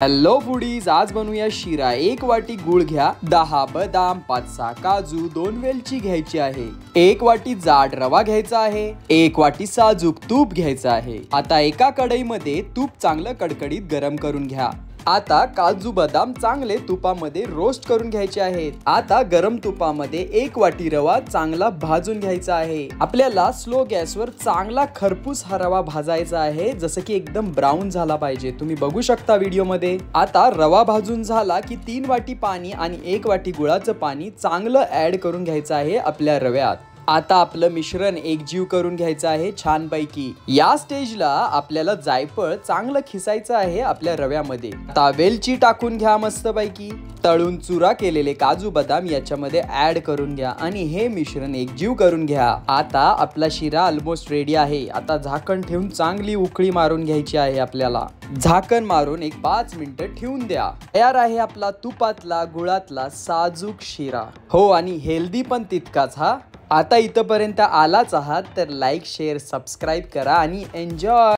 Hello foodies, आज बनवूया शिरा। एक वाटी गुळ घ्या, 10 बदाम, 5-6 काजू, 2 वेलची घ्यायची आहे। एक वाटी जाड रवा घ्यायचा आहे। एक वाटी साजूक तूप घ्यायचं आहे। आता एका कढईमध्ये तूप चांगलं कडकडीत गरम करून घ्या। आता काजू बदाम चांगले तुपामध्ये रोस्ट करून घ्यायचे आहेत। आता गरम तुपामध्ये एक वाटी रवा चांगला भाजून घ्यायचा आहे। आपल्याला स्लो गॅसवर चांगला खरपूस हा रवा भाजायचा आहे, जसं की एकदम ब्राऊन झाला पाहिजे। तुम्ही बघू शकता व्हिडिओ मध्ये। आता रवा भाजून झाला की 3 वाटी पाणी आणि 1 वाटी गुळाचं पाणी चांगलं ऍड करून घ्यायचं आहे आपल्या रव्यात। आता आपलं मिश्रण एकजीव करून घ्यायचं आहे छानपैकी। या स्टेजला आपल्याला जायफळ चांगलं खिसायचं आहे आपल्या रव्यामध्ये। आता वेलची टाकून घ्या मस्तपैकी। तळून चुरा केलेले काजू बदाम याच्यामध्ये ऍड करून घ्या आणि हे मिश्रण एकजीव करून घ्या। आता आपला शिरा ऑलमोस्ट रेडी आहे। आता झाकण ठेवून चांगली उकळी मारून घ्यायची आहे आपल्याला। झाकण मारून एक 5 मिनिटं ठेवून द्या। तयार आहे आपला तुपातला गुळातला साजूक शिरा। हो, आणि हेल्दी पण तितकाच हा। आता इथपर्यंत आलाच आहात तर लाईक शेअर सबस्क्राईब करा आणि एन्जॉय।